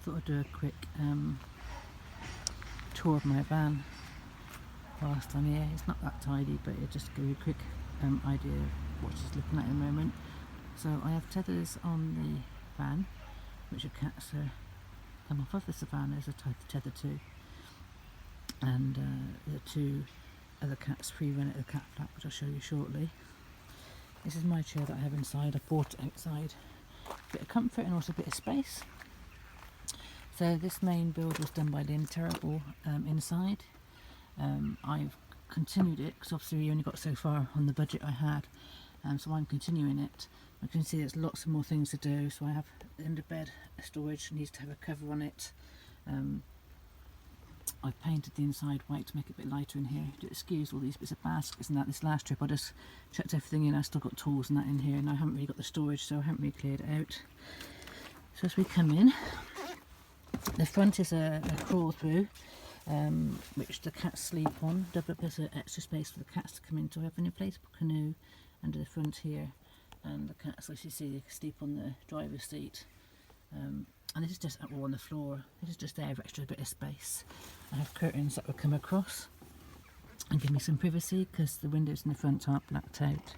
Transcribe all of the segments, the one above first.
Thought I'd do a quick tour of my van whilst I'm here. It's not that tidy, but it just give you a quick idea of what she's looking at the moment. So I have tethers on the van, which are cats come off of the savannah as a type of tether to, and the two other cats free run at the cat flap, which I'll show you shortly. This is my chair that I have inside. I bought it outside. A bit of comfort and also a bit of space. So this main build was done by Lynn Terrible inside. I've continued it because obviously we only got so far on the budget I had, so I'm continuing it. I can see there's lots of more things to do, so I have under bed storage, needs to have a cover on it. I've painted the inside white to make it a bit lighter in here. Excuse all these bits of baskets and that. This last trip I just chucked everything in. I've still got tools and that in here, and I haven't really got the storage, so I haven't really cleared it out. So as we come in, the front is a crawl through, which the cats sleep on. Double up as an extra space for the cats to come into. I have an inflatable canoe under the front here, and the cats, as you see, they sleep on the driver's seat. And this is just all on the floor. This is just there for extra bit of space. I have curtains that will come across and give me some privacy because the windows in the front aren't blacked out.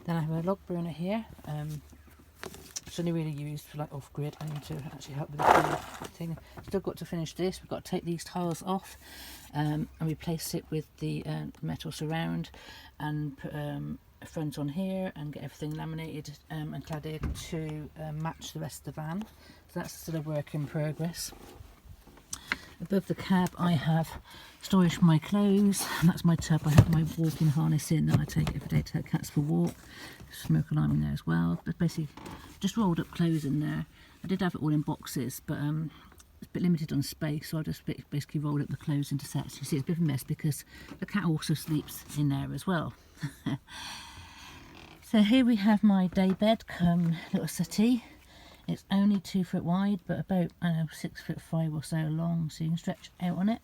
Then I have a log burner here. It's only really used for like off-grid. I need to actually help with the food thing. Still got to finish this. We've got to take these tiles off and replace it with the metal surround, and put a front on here and get everything laminated and cladded to match the rest of the van. So that's still a work in progress. Above the cab I have storage for my clothes, and that's my tub. I have my walking harness in that I take every day to take cats for a walk. Smoke alarm in there as well. But basically just rolled up clothes in there. I did have it all in boxes, but it's a bit limited on space, so I just basically rolled up the clothes into sets. You see it's a bit of a mess because the cat also sleeps in there as well. So here we have my day bed come little settee. It's only 2 foot wide, but about 6'5" or so long, so you can stretch out on it.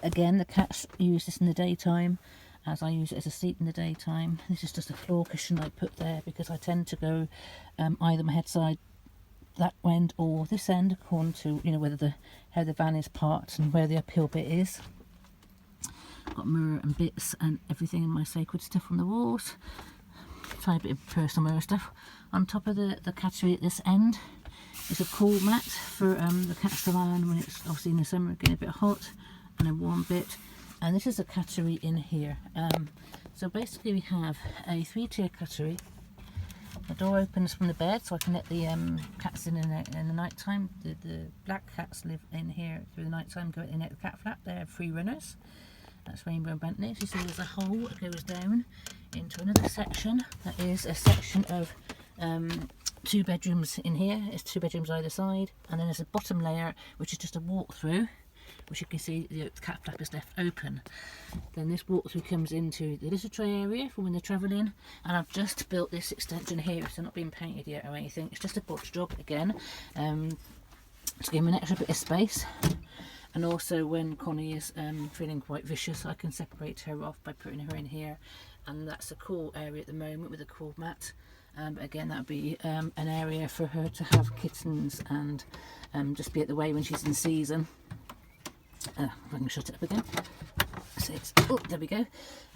Again, the cats use this in the daytime, as I use it as a seat in the daytime. This is just a floor cushion I put there because I tend to go either my head side that end or this end, according to whether how the van is parked and where the uphill bit is. Got mirror and bits and everything in my sacred stuff on the walls. Tiny bit of personal mirror stuff. On top of the cattery at this end is a cool mat for the cats to lie on when it's obviously in the summer getting a bit hot, and a warm bit. And this is a cattery in here. So basically we have a 3-tier cattery. The door opens from the bed so I can let the cats in the night time. The black cats live in here through the night time, go in at the cat flap. They're free runners. That's Rainbow and Bentley. You see there's a hole that goes down into another section. That is a section of 2 bedrooms in here. It's 2 bedrooms either side, and then there's a bottom layer which is just a walk through, which you can see the cat flap is left open. Then this walk through comes into the litter tray area for when they're travelling, and I've just built this extension here. It's not been painted yet or anything. It's just a botch job again, to give them an extra bit of space. And also when Connie is feeling quite vicious, I can separate her off by putting her in here. And that's a cool area at the moment with a cool mat. But again, that would be an area for her to have kittens and just be at the way when she's in season. If I can shut it up again. Oh, there we go.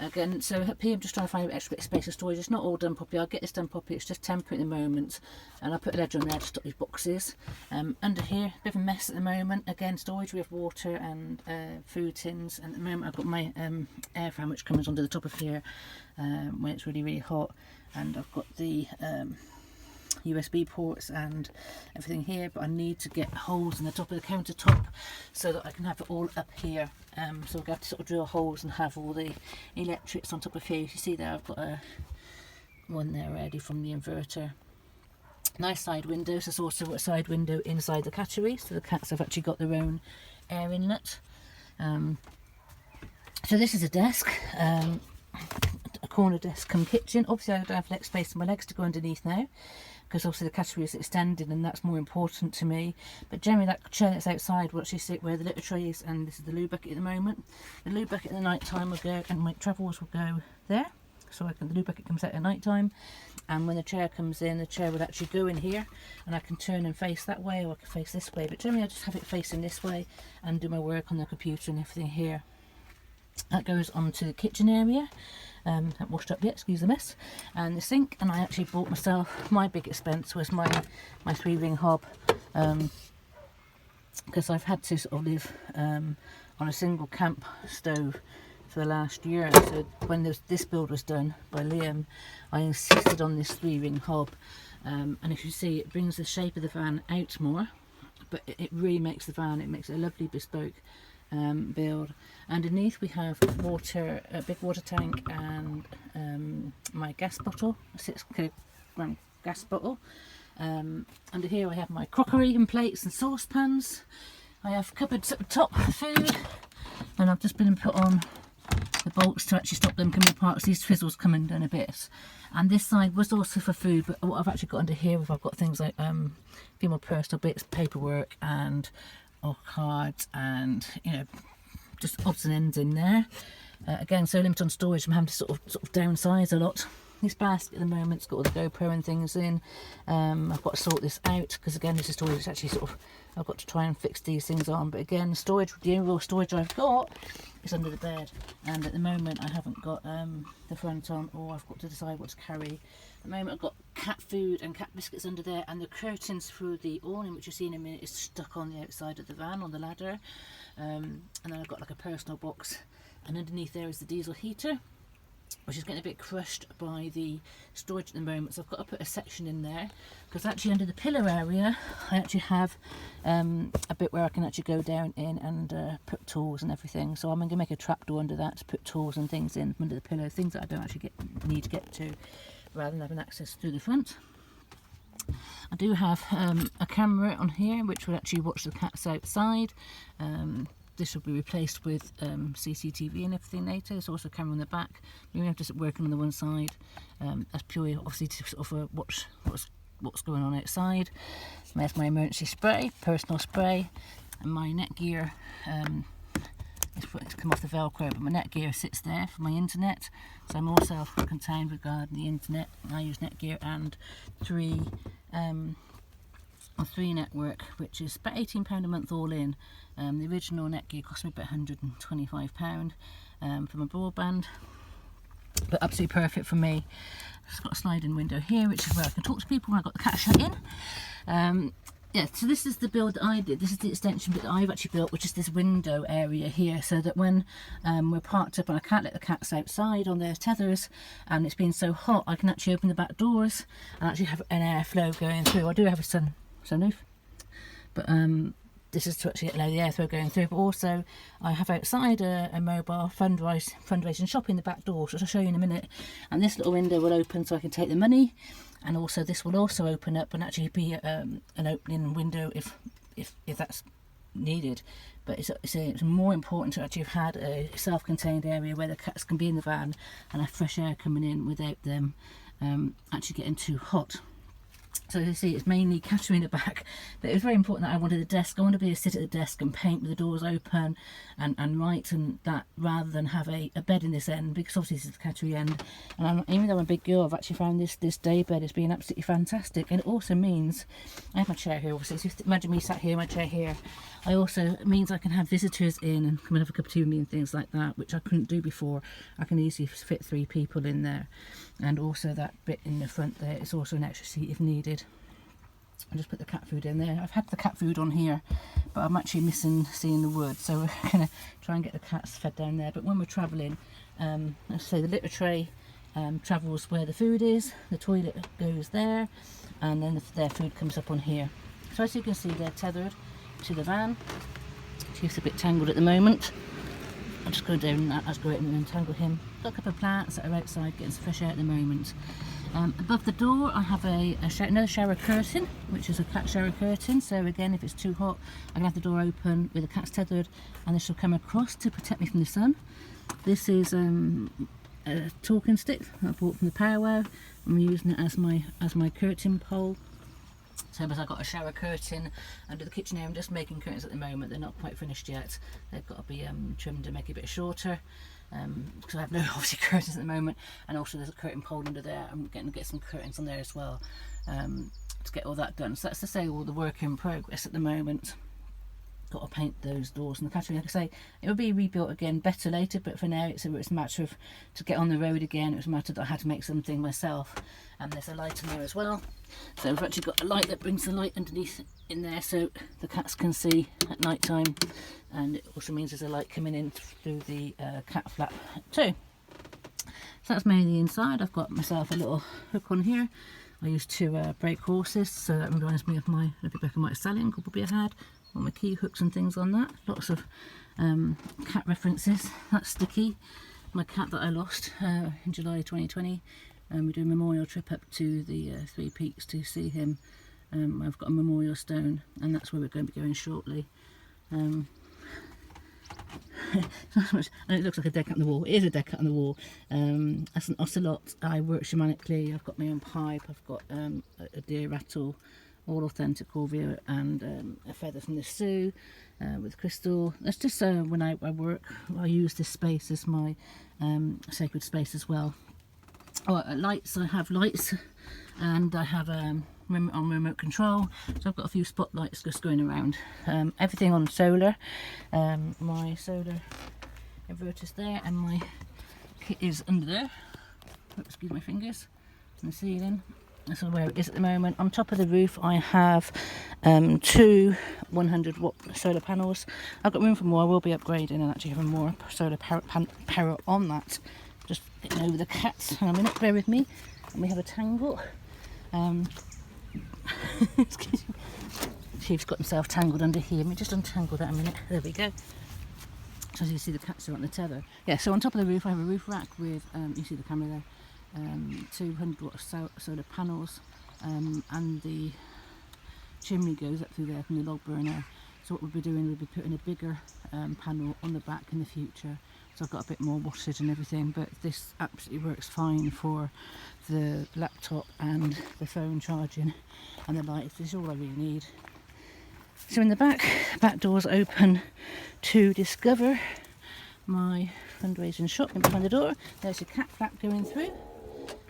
Again, so up here I'm just trying to find an extra bit of space of storage. It's not all done properly. I'll get this done properly. It's just temporary at the moment, and I'll put a ledge on there to stop these boxes. Under here, a bit of a mess at the moment. Again, storage. We have water and food tins, and at the moment I've got my air fan which comes onto the top of here when it's really hot, and I've got the USB ports and everything here, but I need to get holes in the top of the countertop so that I can have it all up here. So we're going to have to sort of drill holes and have all the electrics on top of here. You see there I've got one there ready from the inverter. Nice side windows. There's also a side window inside the cattery, so the cats have actually got their own air inlet. So this is a desk. A corner desk come kitchen. Obviously I don't have leg space for my legs to go underneath now, because obviously the cattery is extended and that's more important to me. But generally that chair that's outside will actually sit where the litter tray is, and this is the loo bucket at the moment. The loo bucket in the night time will go, and my travels will go there. so the loo bucket comes out at night time, and when the chair comes in, the chair would actually go in here, and I can turn and face that way, or I can face this way, but generally I just have it facing this way and do my work on the computer and everything here. That goes on to the kitchen area. Haven't washed up yet, excuse the mess, and the sink. And I actually bought myself, my big expense was my 3-ring hob, because I've had to sort of live on a single camp stove for the last year. So when this build was done by Liam, I insisted on this 3-ring hob, and if you see, it brings the shape of the van out more, but it really makes the van, it makes it a lovely bespoke build. Underneath we have a big water tank, and my gas bottle, a 6 kilogram gas bottle. Under here I have my crockery and plates and saucepans. I have cupboards at the top for food, and I've just been put on the bolts to actually stop them coming apart, so these twizzles come undone a bit. And this side was also for food, but what I've actually got under here, I've got things like a few more personal bits, paperwork and cards, and just odds and ends in there. Again, so limited on storage, I'm having to sort of downsize a lot. This basket at the moment's got all the GoPro and things in. I've got to sort this out, because again, this is storage. It's actually I've got to try and fix these things on. But again, the only real storage I've got is under the bed, and at the moment I haven't got the front on, or I've got to decide what to carry. At the moment I've got cat food and cat biscuits under there, and the curtains through the awning, which you'll see in a minute, is stuck on the outside of the van on the ladder. And then I've got like a personal box, and underneath there is the diesel heater, which is getting a bit crushed by the storage at the moment, so I've got to put a section in there, because actually under the pillow area I actually have a bit where I can actually go down in and put tools and everything. So I'm going to make a trapdoor under that to put tools and things in under the pillow, things that I don't actually need to get to, rather than having access through the front. I do have a camera on here which will actually watch the cats outside. This will be replaced with CCTV and everything later. There's also a camera on the back. We have just working on the one side. That's purely obviously to sort of watch what's going on outside. There's my emergency spray, personal spray, and my Netgear. It's come off the Velcro, but my Netgear sits there for my internet. So I'm all self-contained regarding the internet. I use Netgear and 3 network, which is about £18 a month all in. The original Netgear cost me about £125 for my broadband, but absolutely perfect for me. It's got a sliding window here, which is where I can talk to people when I've got the cat shut in. Yeah, so this is the build that I did. This is the extension bit that I've actually built, which is this window area here, so that when we're parked up and I can't let the cats outside on their tethers and it's been so hot, I can actually open the back doors and actually have an airflow going through. I do have a sunroof, but this is to actually allow the airflow going through. But also I have outside a mobile fundraising shop in the back door, which I'll show you in a minute, and this little window will open so I can take the money, and also this will also open up and actually be an opening window if that's needed. But it's more important to actually have had a self-contained area where the cats can be in the van and have fresh air coming in without them actually getting too hot. So as you see, it's mainly catering the back, but it was very important that I wanted a desk. I wanted to be able to sit at the desk and paint with the doors open and write and that, rather than have a bed in this end, because obviously this is the cattery end. And even though I'm a big girl, I've actually found this day bed has been absolutely fantastic. And it also means, I have my chair here obviously, so if, imagine me sat here, my chair here. It means I can have visitors in and come and have a cup of tea with me and things like that, which I couldn't do before. I can easily fit 3 people in there. And also that bit in the front there, it's also an extra seat if needed. I'll just put the cat food in there. I've had the cat food on here, but I'm actually missing seeing the wood, so we're going to try and get the cats fed down there. But when we're travelling, let's say the litter tray travels where the food is, the toilet goes there, and then their food comes up on here. So as you can see, they're tethered to the van. She's a bit tangled at the moment. I'll just go down that, I'll go out and untangle him. Got a couple of plants that are outside getting some fresh air at the moment. Above the door I have another shower curtain, which is a cat shower curtain, so again if it's too hot I can have the door open with the cats tethered, and this will come across to protect me from the sun. This is a talking stick that I bought from the Powwow. I'm using it as my curtain pole. So as I've got a shower curtain under the kitchen area, I'm just making curtains at the moment. They're not quite finished yet. They've got to be trimmed to make it a bit shorter. because I have no obviously curtains at the moment, and also there's a curtain pole under there. I'm going to get some curtains on there as well, to get all that done. So that's to say all the work in progress at the moment. Got to paint those doors and the cattery. Like I say, it will be rebuilt again better later, but for now it's a matter of, to get on the road again, it was a matter that I had to make something myself. And there's a light in there as well, so we've actually got a light that brings the light underneath in there so the cats can see at night time, and it also means there's a light coming in through the cat flap too. So that's mainly inside. I've got myself a little hook on here. I used to break horses, so that reminds me of my Rebecca Mike Stallion couple I had. Got my key hooks and things on that. Lots of cat references. That's Sticky, my cat that I lost in July 2020. We do a memorial trip up to the Three Peaks to see him. I've got a memorial stone, and that's where we're going to be going shortly. And it looks like a dead cat on the wall. It is a dead cat on the wall. That's an ocelot. I work shamanically. I've got my own pipe. I've got a deer rattle, all authentic Corvia, and a feather from the Sioux with crystal. That's just when I work, I use this space as my sacred space as well. Oh, lights, I have lights, and I have on remote control, so I've got a few spotlights just going around. Everything on solar. My solar inverter's there, and my kit is under there. Oops, excuse my fingers. In the ceiling. That's where it is at the moment. On top of the roof I have 2 100-watt solar panels. I've got room for more. I will be upgrading and actually having more solar power on that. Just getting over the cats. Hang on a minute, bear with me. And we have a tangle. Excuse me. Chief's got himself tangled under here. Let me just untangle that a minute. There we go. So as you see, the cats are on the tether. Yeah, so on top of the roof I have a roof rack with, you see the camera there, 200-watt solar panels, and the chimney goes up through there from the log burner. So what we'll be doing, we'll be putting a bigger panel on the back in the future. So I've got a bit more wattage and everything, but this absolutely works fine for the laptop and the phone charging and the lights. This is all I really need. So in the back door's open to discover my fundraising shop. And behind the door there's a cat flap going through,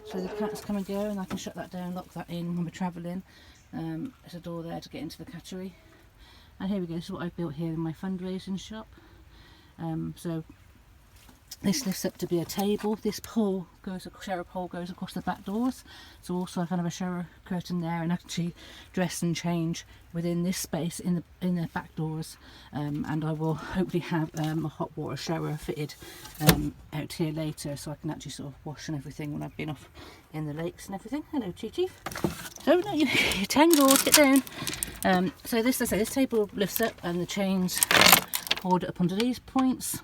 so the cats come and go, and I can shut that down, lock that in when we're travelling. There's a door there to get into the cattery, and here we go. This is what I've built here in my fundraising shop. So this lifts up to be a table. This pole goes, a shower pole goes across the back doors, so also I kind of a shower curtain there, and actually dress and change within this space in the back doors. And I will hopefully have a hot water shower fitted out here later, so I can actually sort of wash and everything when I've been off in the lakes and everything. Hello, Chief. So no, you're tangled. Get down. So this, as I say, this table lifts up, and the chains hold it up onto these points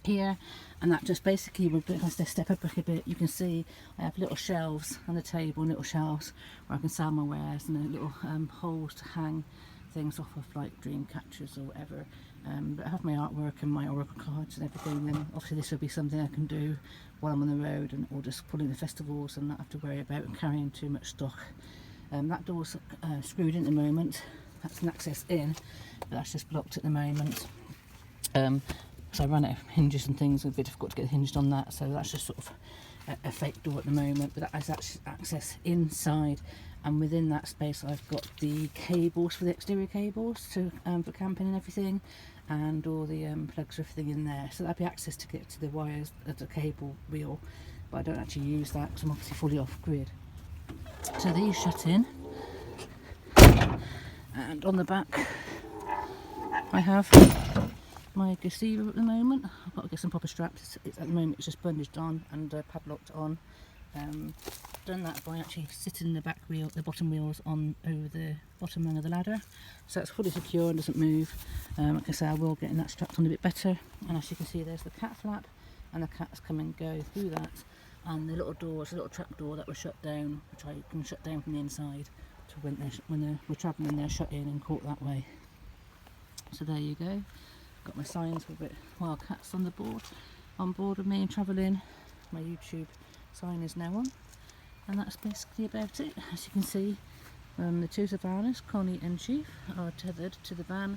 here, and that just basically, if I step up a bit, you can see I have little shelves on the table, and little shelves where I can sell my wares, and little holes to hang things off of, like dream catchers or whatever. But I have my artwork and my oracle cards and everything, and obviously this will be something I can do while I'm on the road, and or just pulling the festivals and not have to worry about carrying too much stock. That door's screwed in at the moment. That's an access in, but that's just blocked at the moment. So I ran out of hinges and things, it's a bit difficult to get hinged on that, so that's just sort of a fake door at the moment, but that is actually access inside, and within that space I've got the cables for the exterior cables to for camping and everything, and all the plugs and everything in there, so that'd be access to get to the wires at the cable reel, but I don't actually use that because I'm obviously fully off grid. So these shut in, and on the back I have my gazebo at the moment. I've got to get some proper straps. At the moment it's just bunged on and padlocked on. Done that by actually sitting the back wheel, the bottom wheels on over the bottom rung of the ladder, so it's fully secure and doesn't move. Like I say, I will get that strapped on a bit better, and as you can see there's the cat flap, and the cats come and go through that, and the little doors, the little trap door that was shut down, which I can shut down from the inside to when we're travelling, they're shut in and caught that way. So there you go. Got my signs with WildKatts on board with me and travelling. My YouTube sign is now on, and that's basically about it. As you can see, the two Savannahs, Connie and Chief, are tethered to the van,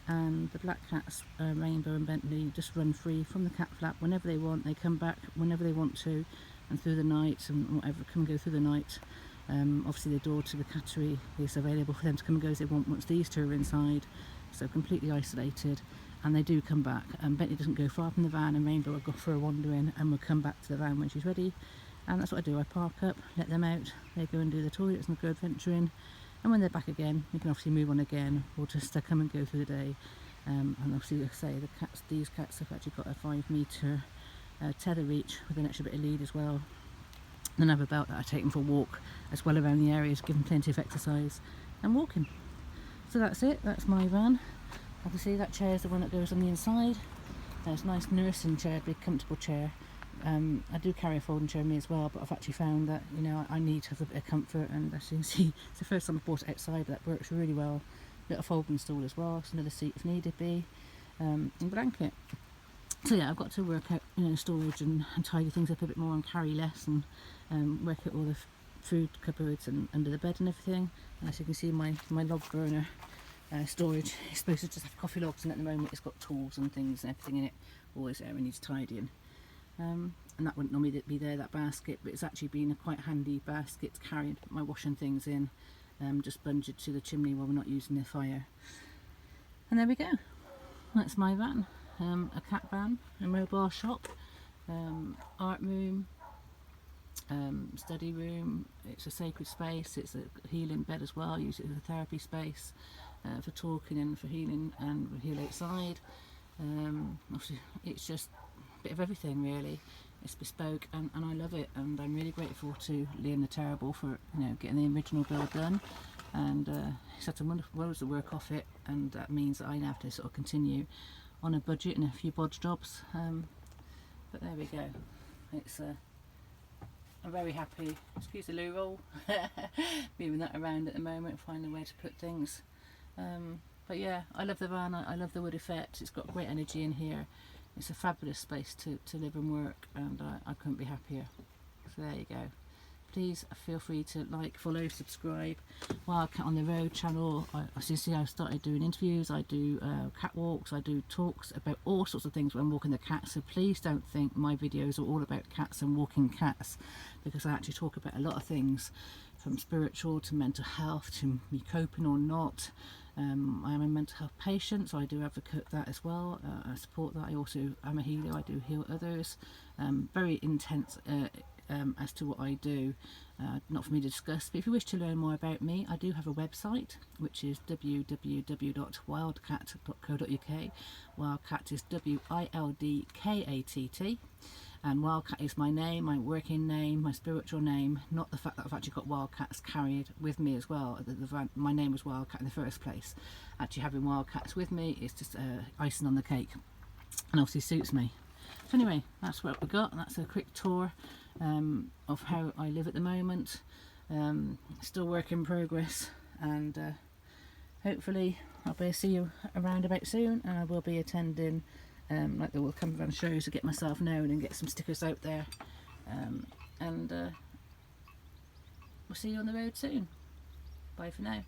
and the black cats, Rainbow and Bentley, just run free from the cat flap whenever they want. They come back whenever they want to, and through the night and whatever, come and go through the night. Obviously the door to the cattery is available for them to come and go as they want once these two are inside, so completely isolated. And they do come back, and Bentley doesn't go far from the van, and Rainbow will go for a wander in and will come back to the van when she's ready. And that's what I do. I park up, let them out, they go and do the toilets and go adventuring, and when they're back again we can obviously move on again, or just come and go through the day. And obviously, like I say, these cats have actually got a 5 metre tether reach with an extra bit of lead as well. Then I have a belt that I take them for a walk as well around the area to give them plenty of exercise and walking. So that's it, that's my van. Obviously that chair is the one that goes on the inside. It's a nice nursing chair, big comfortable chair. I do carry a folding chair with me as well, but I've actually found that, you know, I need to have a bit of comfort, and as you can see, it's the first time I've bought it outside, but that works really well. Little folding stool as well, it's another seat if needed be, and blanket. So yeah, I've got to work out, you know, storage and tidy things up a bit more and carry less, and work out all the food cupboards and under the bed and everything. And as you can see, my log burner storage is supposed to just have coffee logs, and at the moment it's got tools and things and everything in it, always there and needs tidying. And that wouldn't normally be there, that basket, but it's actually been a quite handy basket to carry my washing things in, just bunged to the chimney while we're not using the fire. And there we go, that's my van. A cat van, a mobile shop, art room, study room. It's a sacred space, it's a healing bed as well, I use it as a therapy space for talking and for healing, and we heal outside. Obviously it's just a bit of everything really. It's bespoke, and I love it, and I'm really grateful to Liam the Terrible for, you know, getting the original build done, and he's had some wonderful loads of work off it, and that means that I now have to sort of continue on a budget and a few bodge jobs, but there we go. It's I'm very happy, excuse the loo roll, moving that around at the moment, finding where to put things, but yeah, I love the van, I love the wood effect, it's got great energy in here. It's a fabulous space to live and work, and I couldn't be happier. So there you go. Please feel free to like, follow, subscribe. WildKatt on the Road channel. As you see, I've started doing interviews, I do cat walks, I do talks about all sorts of things when I'm walking the cats, so please don't think my videos are all about cats and walking cats, because I actually talk about a lot of things, from spiritual to mental health to me coping or not. I am a mental health patient, so I do advocate that as well. I support that. I also am a healer, I do heal others. Very intense as to what I do, not for me to discuss, but if you wish to learn more about me, I do have a website, which is www.wildkatt.co.uk. WildKatt is WILDKATT, and WildKatt is my name, my working name, my spiritual name, not the fact that I've actually got WildKatts carried with me as well. My name was WildKatt in the first place. Actually having WildKatts with me is just icing on the cake, and obviously suits me. So anyway, that's what we got, and that's a quick tour of how I live at the moment. Still work in progress, and hopefully I'll be see you around about soon, and I will be attending like the World Campervan shows to get myself known and get some stickers out there, and we'll see you on the road soon. Bye for now.